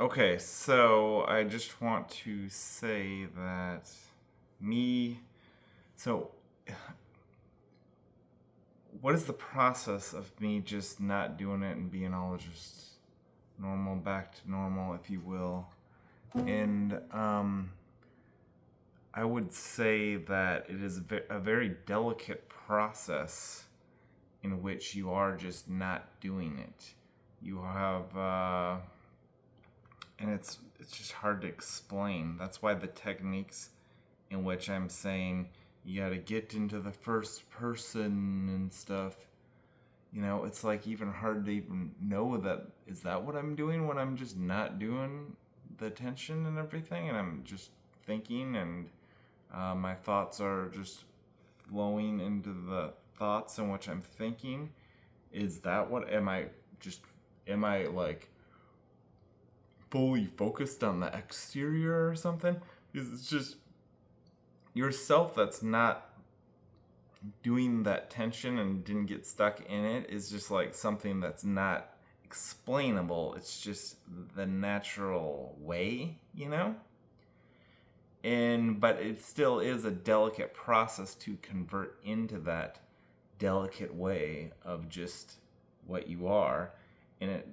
Okay, so I just want to say that me, so what is the process of me just not doing it and being all just normal, back to normal, if you will? And I would say that it is a very delicate process in which you are just not doing it. You have, and it's just hard to explain. That's why the techniques in which I'm saying you got to get into the first person and stuff. It's like even hard to even know that is that what I'm doing when I'm just not doing the attention and everything, and I'm just thinking, and my thoughts are just flowing into the thoughts in which I'm thinking. Is that what am I like fully focused on the exterior or something? Because it's just yourself that's not doing that tension and didn't get stuck in it is just like something that's not explainable. It's just the natural way. But it still is a delicate process to convert into that delicate way of just what you are. I'm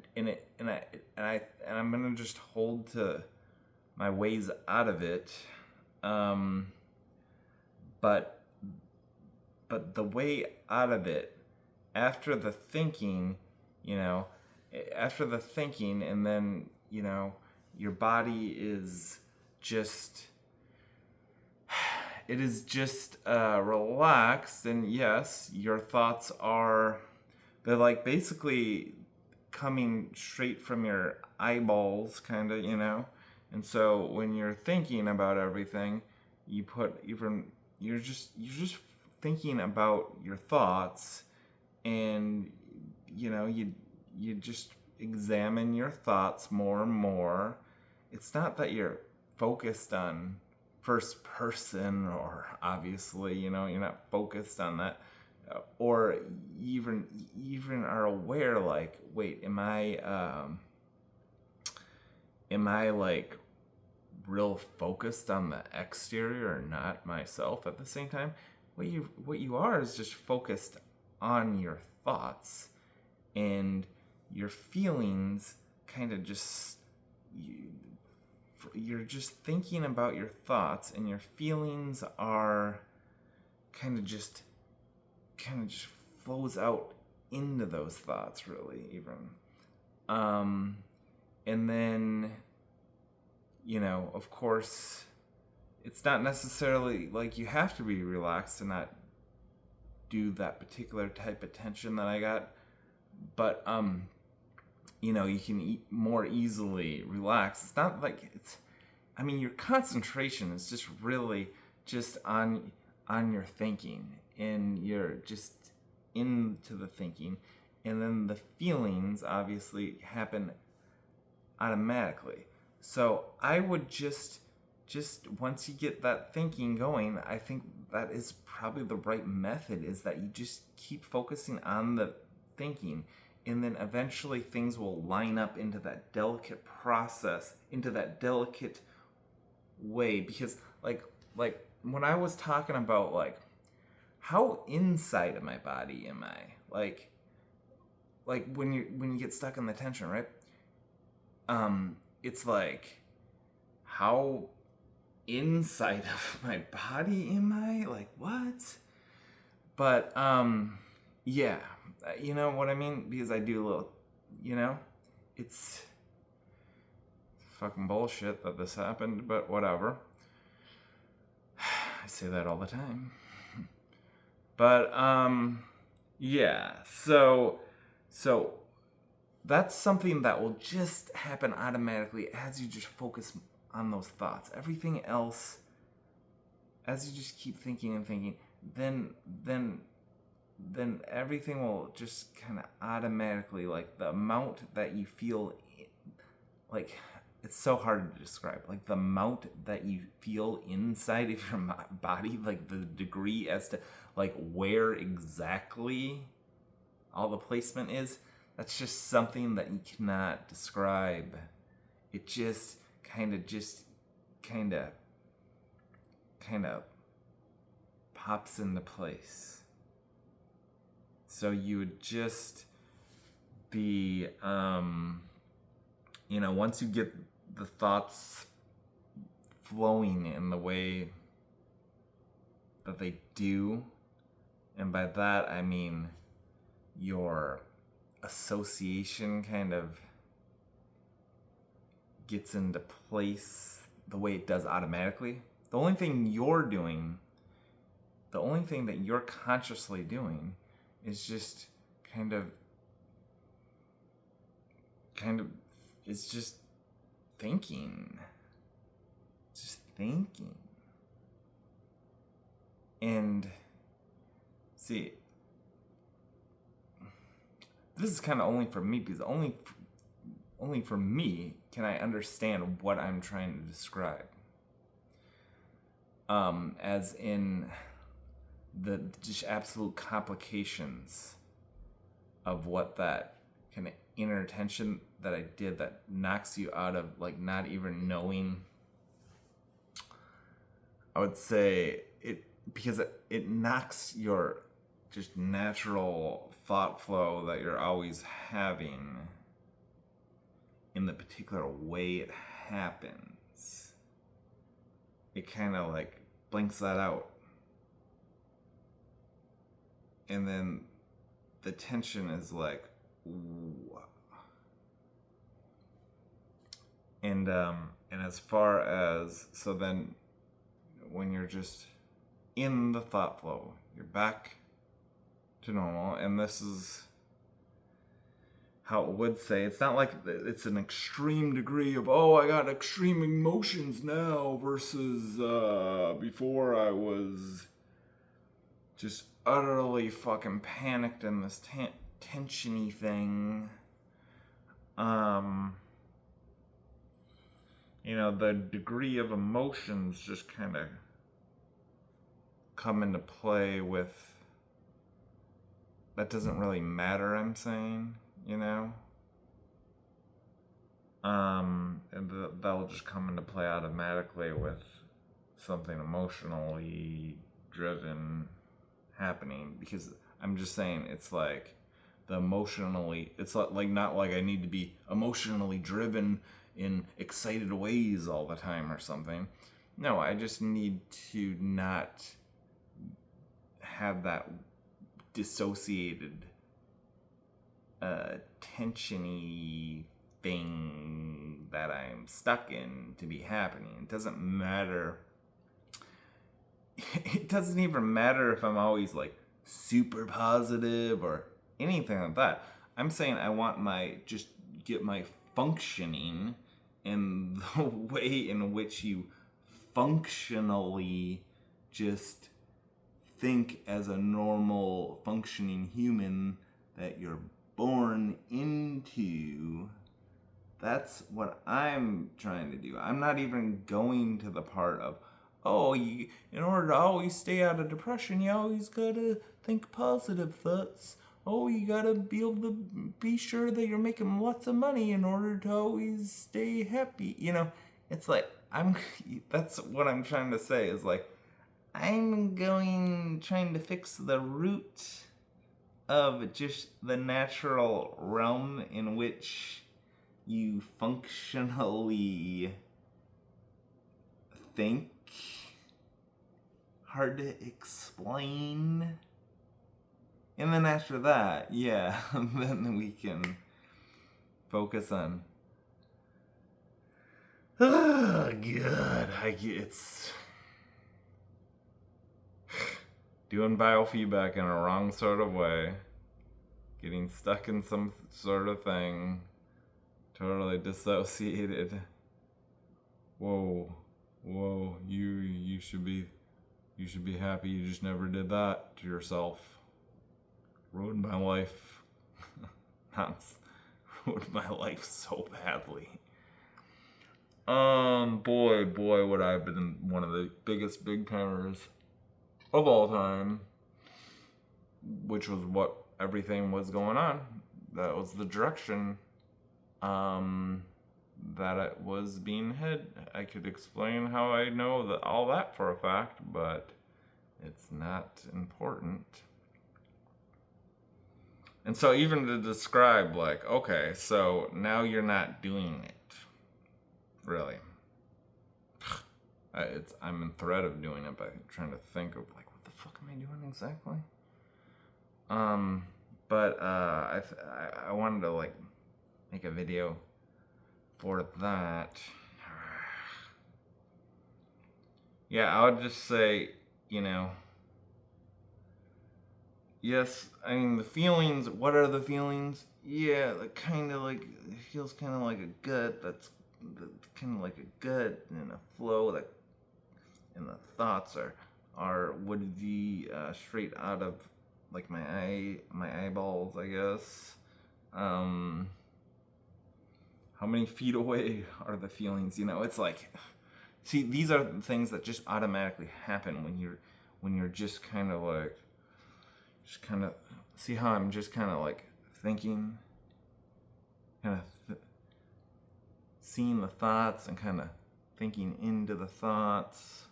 gonna just hold to my ways out of it. But the way out of it, after the thinking, you know, and then your body is just it is just relaxed, and yes, your thoughts they're like basically coming straight from your eyeballs, kind of. And so when you're thinking about everything, you're just thinking about your thoughts, and you just examine your thoughts more and more. It's not that you're focused on first person, or obviously, you're not focused on that, or even are aware, like, wait, am I like real focused on the exterior or not myself at the same time? What you are is just focused on your thoughts, and your feelings kind of just you're just thinking about your thoughts, and your feelings are kind of just flows out into those thoughts, really, even. And then of course, it's not necessarily like you have to be relaxed to not do that particular type of tension that I got, but you can more easily relax. It's not like your concentration is just really just on your thinking, and you're just into the thinking, and then the feelings obviously happen automatically. So I would just once you get that thinking going, I think that is probably the right method, is that you just keep focusing on the thinking, and then eventually things will line up into that delicate process, into that delicate way. Because like when I was talking about, like, how inside of my body am I, like when you get stuck in the tension, right? It's like, how inside of my body am I? Like, what? But yeah, you know what I mean? Because I do a little, it's fucking bullshit that this happened, but whatever. I say that all the time. But yeah, so that's something that will just happen automatically as you just focus on those thoughts. Everything else, as you just keep thinking and thinking, then everything will just kind of automatically, like, the amount that you feel, like, it's so hard to describe, like, the amount that you feel inside of your body, like the degree as to, like, where exactly all the placement is. That's just something that you cannot describe it just kind of pops into place. So you would just be, once you get the thoughts flowing in the way that they do, and by that I mean your association kind of gets into place the way it does automatically. The only thing that you're consciously doing is just kind of it's just thinking. And see, this is kind of only for me, because only for me can I understand what I'm trying to describe. As in the just absolute complications of what that kind of inner tension that I did that knocks you out of like not even knowing. I would say because it knocks your just natural thought flow that you're always having in the particular way it happens. It kind of like blinks that out. And then the tension is like, ooh. And as far as, so then when you're just in the thought flow, you're back to normal, and this is how it would say, it's not like it's an extreme degree of, oh, I got extreme emotions now versus before I was just utterly fucking panicked in this tension-y thing. The degree of emotions just kind of come into play with, that doesn't really matter, I'm saying, and that'll just come into play automatically with something emotionally driven happening, because I'm just saying it's like it's like not like I need to be emotionally driven in excited ways all the time or something. No, I just need to not have that dissociated tensiony thing that I'm stuck in to be happening. It doesn't matter. It doesn't even matter if I'm always like super positive or anything like that. I'm saying I want just get my functioning in the way in which you functionally just think as a normal functioning human that you're born into. That's what I'm trying to do. I'm not even going to the part of, in order to always stay out of depression, you always gotta think positive thoughts. Oh, you gotta be able to be sure that you're making lots of money in order to always stay happy. It's like, that's what I'm trying to say is like, I'm trying to fix the root of just the natural realm in which you functionally think. Hard to explain. And then after that, then we can focus on. Oh, God. It's doing biofeedback in a wrong sort of way. Getting stuck in some sort of thing. Totally dissociated. Whoa, you should be happy you just never did that to yourself. Ruined my life. Ruined my life so badly. Boy, would I have been one of the biggest big timers of all time, which was what everything was going on. That was the direction that it was being hid. I could explain how I know that all that for a fact, but it's not important. And so even to describe, like, okay, so now you're not doing it, really. I'm in threat of doing it, but I'm trying to think of, like, what the fuck am I doing exactly? But I wanted to, like, make a video for that. Yeah, I would just say, yes, I mean, the feelings, what are the feelings? Yeah, like, kind of like, it feels kind of like a gut, that's kind of like a gut and a flow, that, and the thoughts would be straight out of, like, my eyeballs, I guess. How many feet away are the feelings? It's like, see, these are the things that just automatically happen when you're just kind of like, see how I'm just kind of like thinking, kind of seeing the thoughts and kind of thinking into the thoughts.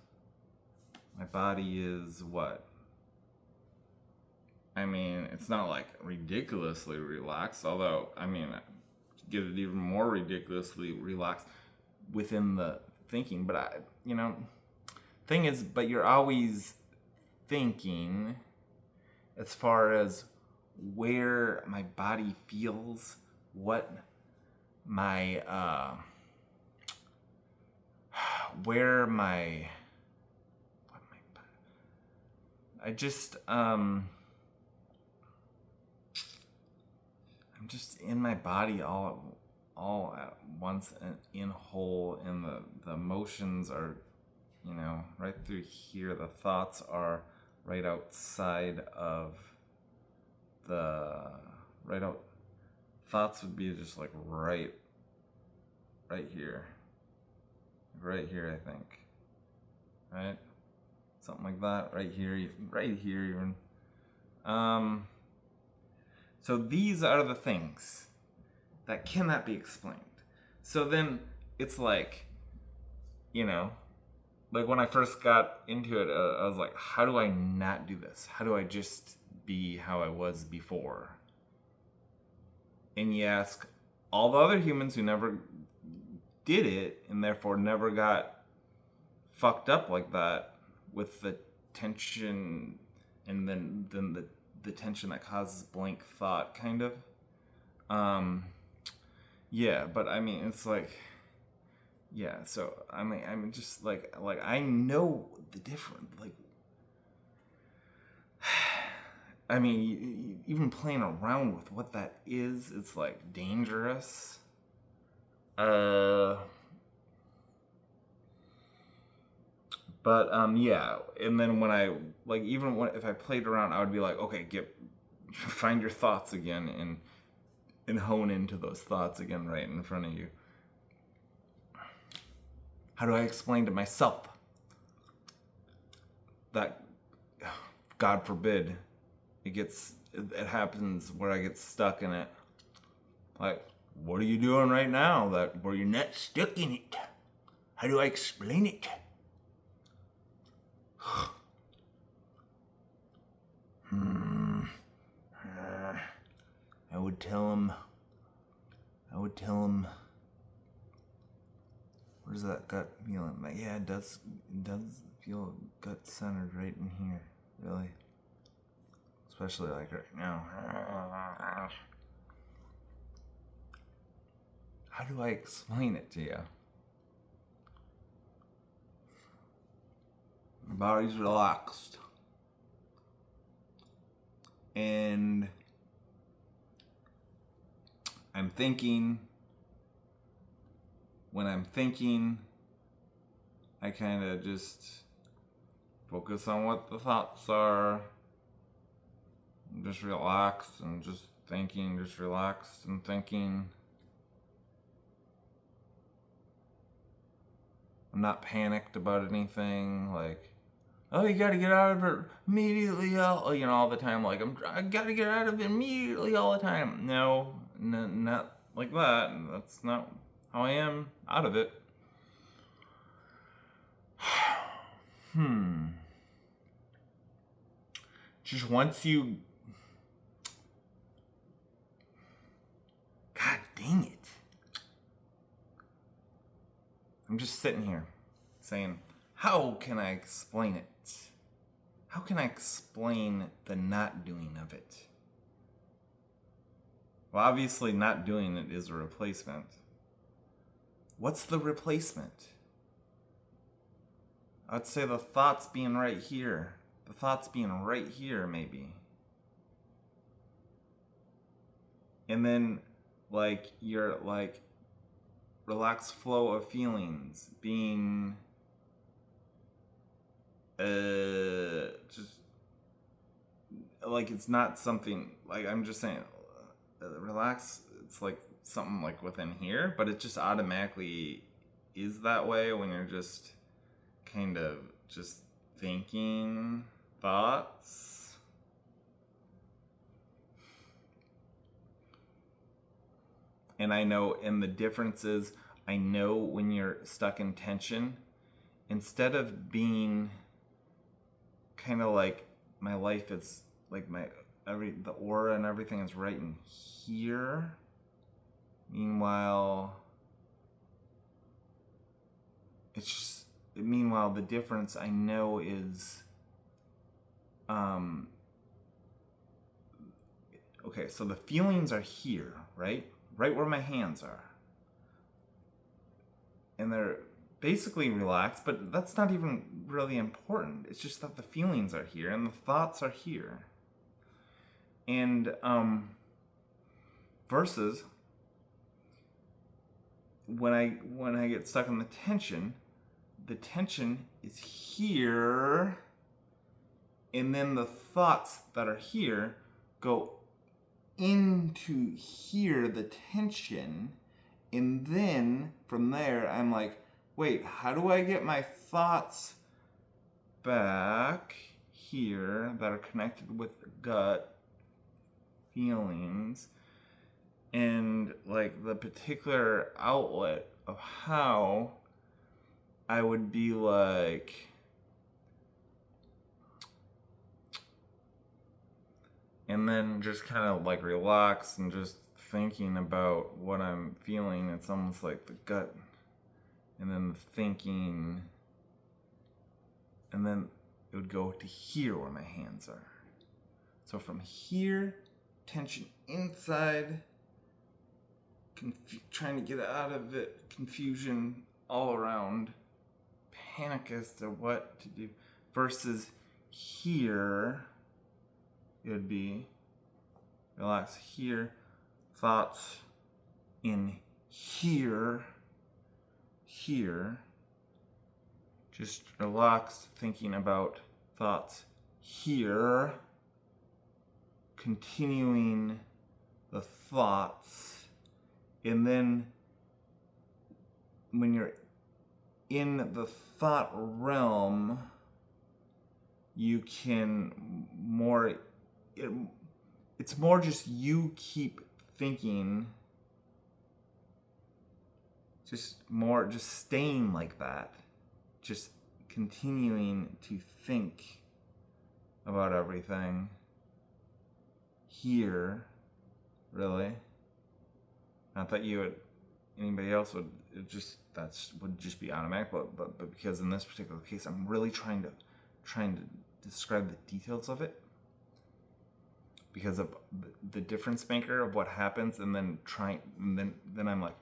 My body is what? I mean, it's not like ridiculously relaxed, although, I mean, get it even more ridiculously relaxed within the thinking. But thing is, but you're always thinking as far as where my body feels, what my where my I just I'm just in my body all at once and in whole, and the emotions are, right through here. The thoughts are right outside of thoughts would be just like right here, I think, right? Something like that, right here even. So these are the things that cannot be explained. So then it's like, like when I first got into it, I was like, how do I not do this? How do I just be how I was before? And you ask all the other humans who never did it and therefore never got fucked up like that with the tension, and then the tension that causes blank thought, kind of. Yeah, but I mean, it's like, yeah, so I'm just like I know the difference, like, I mean, even playing around with what that is, it's like dangerous. But yeah, and then when I, like, if I played around, I would be like, okay, find your thoughts again and hone into those thoughts again right in front of you. How do I explain to myself that, God forbid, it happens where I get stuck in it? Like, what are you doing right now where you're not stuck in it? How do I explain it? I would tell him, where's that gut feeling? Like, yeah, it does feel gut centered right in here, really. Especially like right now. How do I explain it to you? My body's relaxed. And I'm thinking. When I'm thinking, I kind of just focus on what the thoughts are. I'm just relaxed and just thinking, just relaxed and thinking. I'm not panicked about anything, like, oh, you gotta get out of it immediately, all the time, like, I gotta get out of it immediately all the time. No, not like that. That's not how I am out of it. Just once you... God dang it. I'm just sitting here saying, how can I explain it? How can I explain the not doing of it? Well, obviously not doing it is a replacement. What's the replacement? I'd say the thoughts being right here. The thoughts being right here, maybe. And then, like, your, like, relaxed flow of feelings being, just, like, it's not something, like, I'm just saying, relax, it's like something, like, within here, but it just automatically is that way when you're just kind of just thinking thoughts. And I know, and the difference is, I know when you're stuck in tension, instead of being kind of like, my life is like the aura and everything is right in here. Meanwhile, the difference I know is, okay, so the feelings are here, right? Right where my hands are. And they're basically relaxed, but that's not even really important. It's just that the feelings are here and the thoughts are here. And versus when I get stuck in the tension is here, and then the thoughts that are here go into here, the tension, and then from there I'm like, wait, how do I get my thoughts back here that are connected with gut feelings, and like the particular outlet of how I would be like, and then just kind of like relax and just thinking about what I'm feeling. It's almost like the gut, and then the thinking, and then it would go to here where my hands are. So from here, tension inside, trying to get out of it, confusion all around, panic as to what to do, versus here, it would be relax here, thoughts in here, just relax, thinking about thoughts here, continuing the thoughts, and then when you're in the thought realm, you can more, it's more just you keep thinking, just staying like that, just continuing to think about everything here, really. Not that anybody else would, would just be automatic, but because in this particular case, I'm really trying to describe the details of it, because of the difference maker of what happens, and then then I'm like,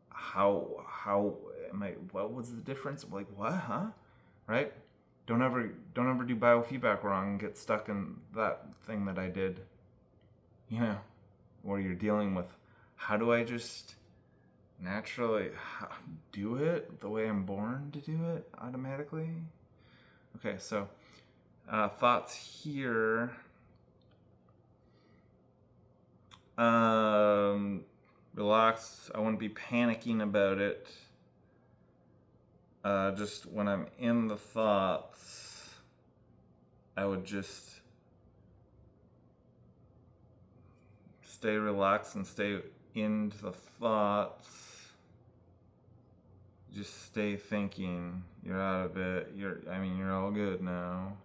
how am I, what was the difference? Like, what, huh? Right? Don't ever do biofeedback wrong and get stuck in that thing that I did, where you're dealing with, how do I just naturally do it the way I'm born to do it automatically? Okay, so thoughts here. Relax. I wouldn't be panicking about it. Just when I'm in the thoughts, I would just stay relaxed and stay into the thoughts. Just stay thinking. You're out of it. You're all good now.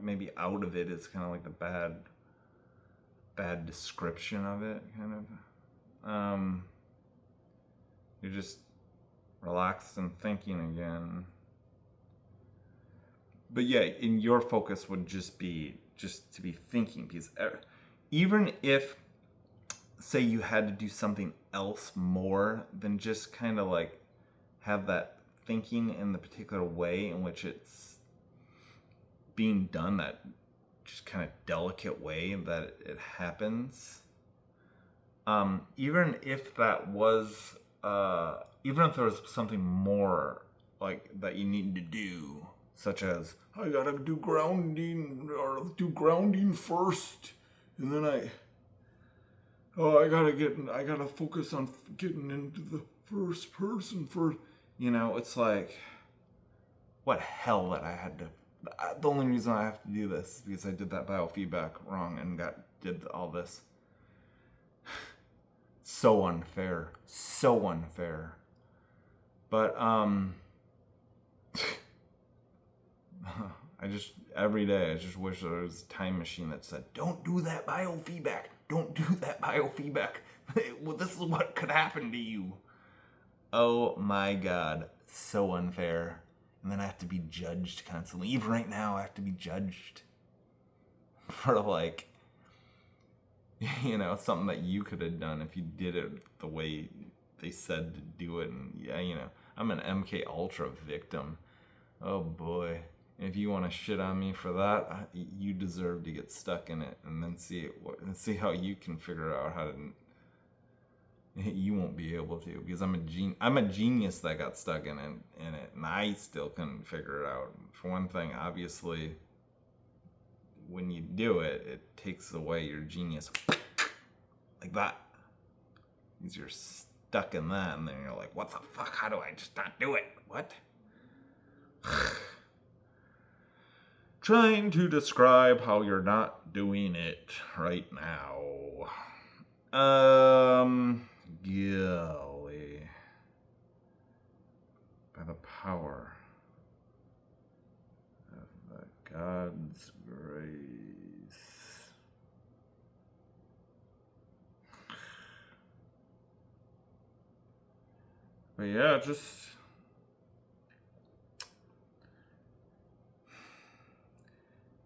Maybe out of it is kind of like the bad description of it, kind of. You're just relaxed and thinking again. But yeah, and your focus would just to be thinking, because even if, say, you had to do something else more than just kind of like have that thinking in the particular way in which it's being done, that just kind of delicate way that it happens, even if that was even if there was something more like that you need to do, such as I gotta do grounding first, and then I gotta focus on getting into the first person first. It's like, what hell that I had to. The only reason I have to do this is because I did that biofeedback wrong and did all this. So unfair. But every day I just wish there was a time machine that said, don't do that biofeedback. Don't do that biofeedback. Well, this is what could happen to you. Oh my God, so unfair. And then I have to be judged constantly. Even right now, I have to be judged for something that you could have done if you did it the way they said to do it. And I'm an MK Ultra victim. Oh boy. And if you want to shit on me for that, you deserve to get stuck in it, and then see how you can figure out how to. You won't be able to, because I'm a genius that got stuck in it, and I still couldn't figure it out. For one thing, obviously, when you do it, it takes away your genius like that, because you're stuck in that, and then you're like, what the fuck? How do I just not do it? What? Trying to describe how you're not doing it right now. Golly. By the power of the God's grace. But yeah,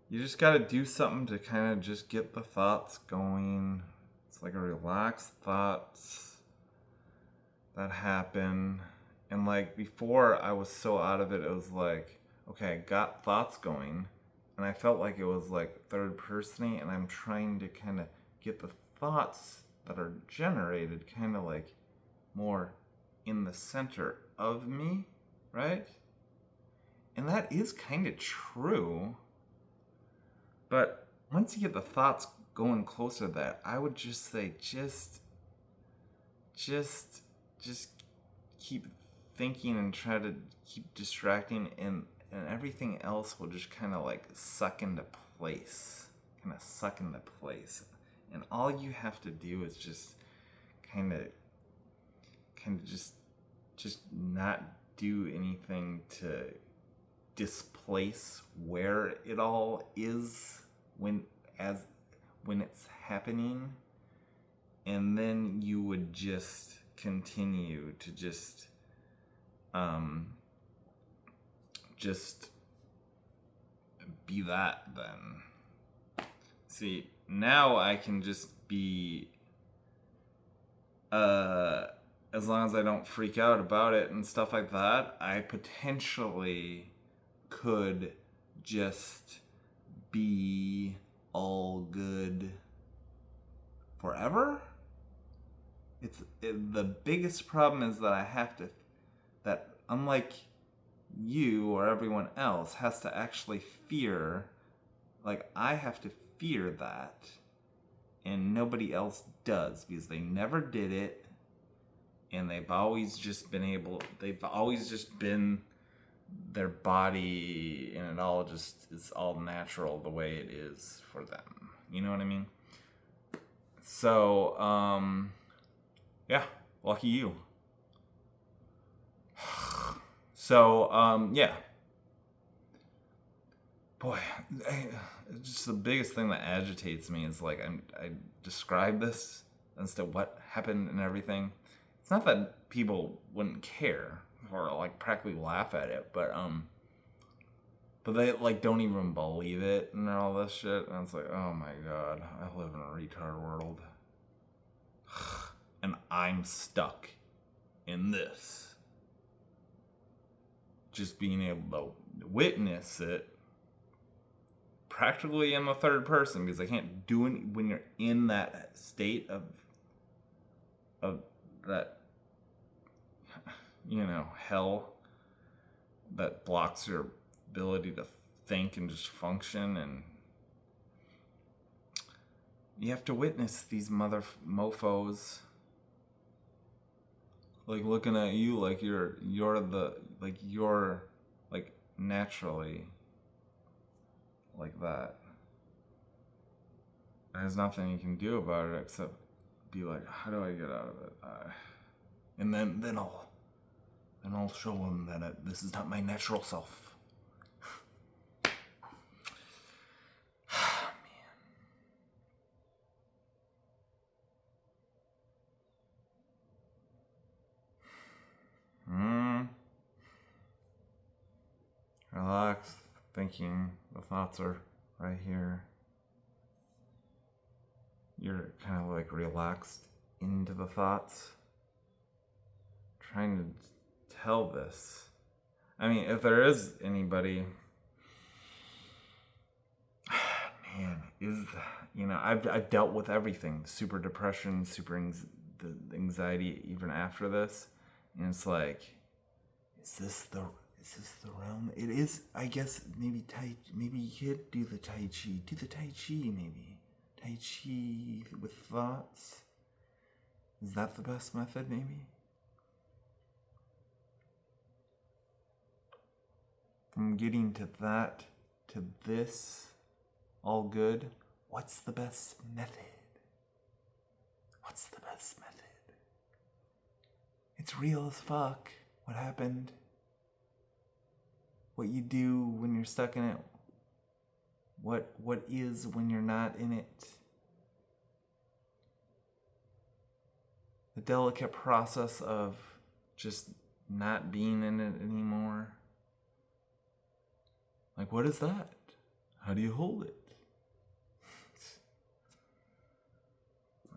you just gotta do something to kind of just get the thoughts going. It's like a relaxed thoughts that happen. And like before, I was so out of it, it was like, okay, I got thoughts going, and I felt like it was like third person-y, and I'm trying to kind of get the thoughts that are generated kind of like more in the center of me, right? And that is kind of true. But once you get the thoughts going closer to that, I would just say just keep thinking and try to keep distracting, and everything else will just kind of like suck into place. And all you have to do is just kind of just not do anything to displace where it all is when it's happening, and then you would just continue to just be that then. See, now I can just be as long as I don't freak out about it and stuff like that, I potentially could just be all good forever. The biggest problem is that unlike you or everyone else has to actually fear, like I have to fear that, and nobody else does, because they never did it, and they've always just been their body, and it's all natural the way it is for them. You know what I mean? So, yeah, lucky you. So, yeah. Boy, just the biggest thing that agitates me is like I describe this as to what happened and everything. It's not that people wouldn't care or like practically laugh at it, but they like don't even believe it and all this shit. And it's like, oh my god, I live in a retard world, and I'm stuck in this. Just being able to witness it practically in the third person, because I can't do it when you're in that state of that, hell that blocks your ability to think and just function, and you have to witness these mother mofos like looking at you like you're naturally like that. There's nothing you can do about it except be like, how do I get out of it? And then I'll show them that this is not my natural self. Man. Relax, thinking. The thoughts are right here. You're kind of like relaxed into the thoughts. Trying to tell this. I mean, if there is anybody, I've dealt with everything. Super depression, the anxiety even after this. And it's like, is this the realm? It is, I guess. Maybe you could do the Tai Chi. Do the Tai Chi, maybe. Tai Chi with thoughts. Is that the best method, maybe? From getting to that to this, all good. What's the best method? What's the best method? It's real as fuck. What happened? What you do when you're stuck in it? What is when you're not in it? The delicate process of just not being in it anymore. Like, what is that? How do you hold it?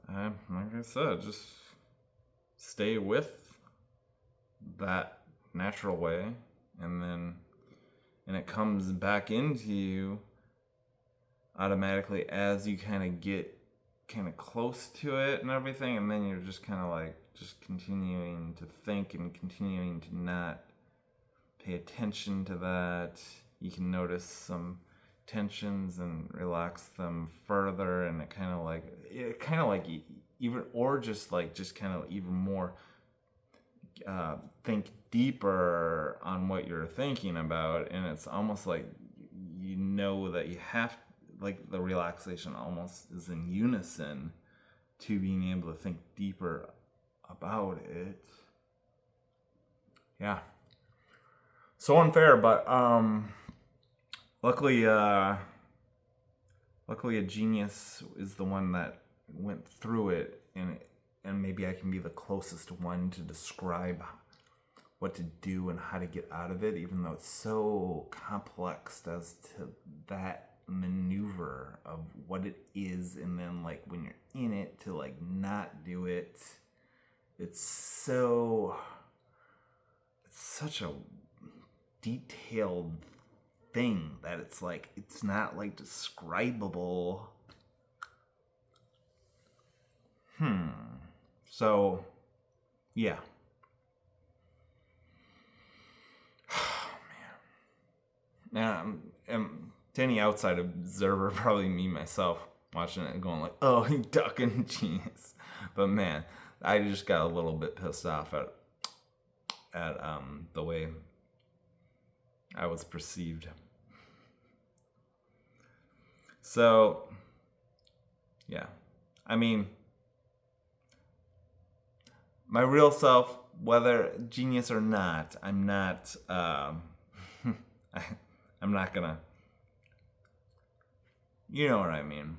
Like I said, just stay with that natural way, and it comes back into you automatically as you kind of get kind of close to it and everything, and then you're just kind of like just continuing to think and continuing to not pay attention to that. You can notice some tensions and relax them further, and it kind of like even, or just kind of even more think deeper on what you're thinking about, and it's almost like that you have, like, the relaxation almost is in unison to being able to think deeper about it. Yeah. So unfair, but luckily a genius is the one that went through it, and maybe I can be the closest one to describe what to do and how to get out of it, even though it's so complex as to that maneuver of what it is, and then like when you're in it to like not do it. It's such a detailed thing that it's like, it's not like describable. So yeah. Oh man. Now, to any outside observer, probably me myself, watching it and going like, oh, he ducking genius. But man, I just got a little bit pissed off at the way I was perceived. So, yeah. I mean, my real self whether genius or not, I'm not I'm not gonna, you know what I mean.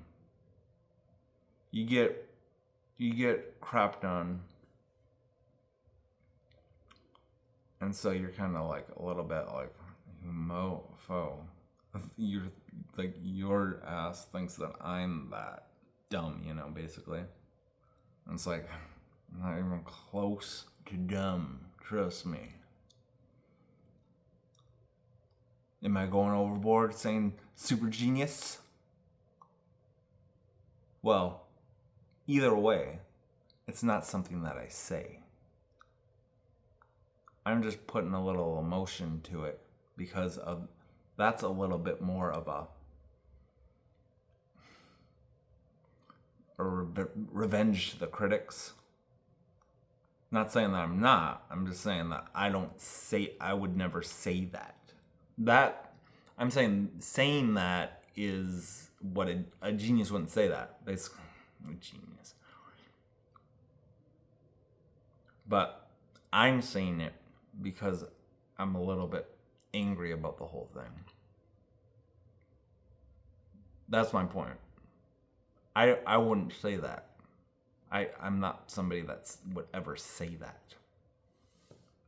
You get crap done, and so you're kind of like a little bit like mofo. You're like, your ass thinks that I'm that dumb, you know, basically. And it's like, I'm not even close to dumb, trust me. Am I going overboard saying super genius? Well, either way, it's not something that I say. I'm just putting a little emotion to it because of that's a little bit more of a revenge to the critics. Not saying that I'm not. I'm just saying that I would never say that. That, I'm saying that is what a genius wouldn't say that. Basically, a genius. But I'm saying it because I'm a little bit angry about the whole thing. That's my point. I wouldn't say that. I'm not somebody that would ever say that.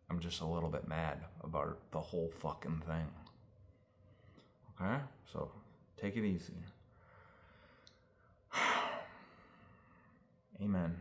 I'm just a little bit mad about the whole fucking thing. Okay? So, take it easy. Amen.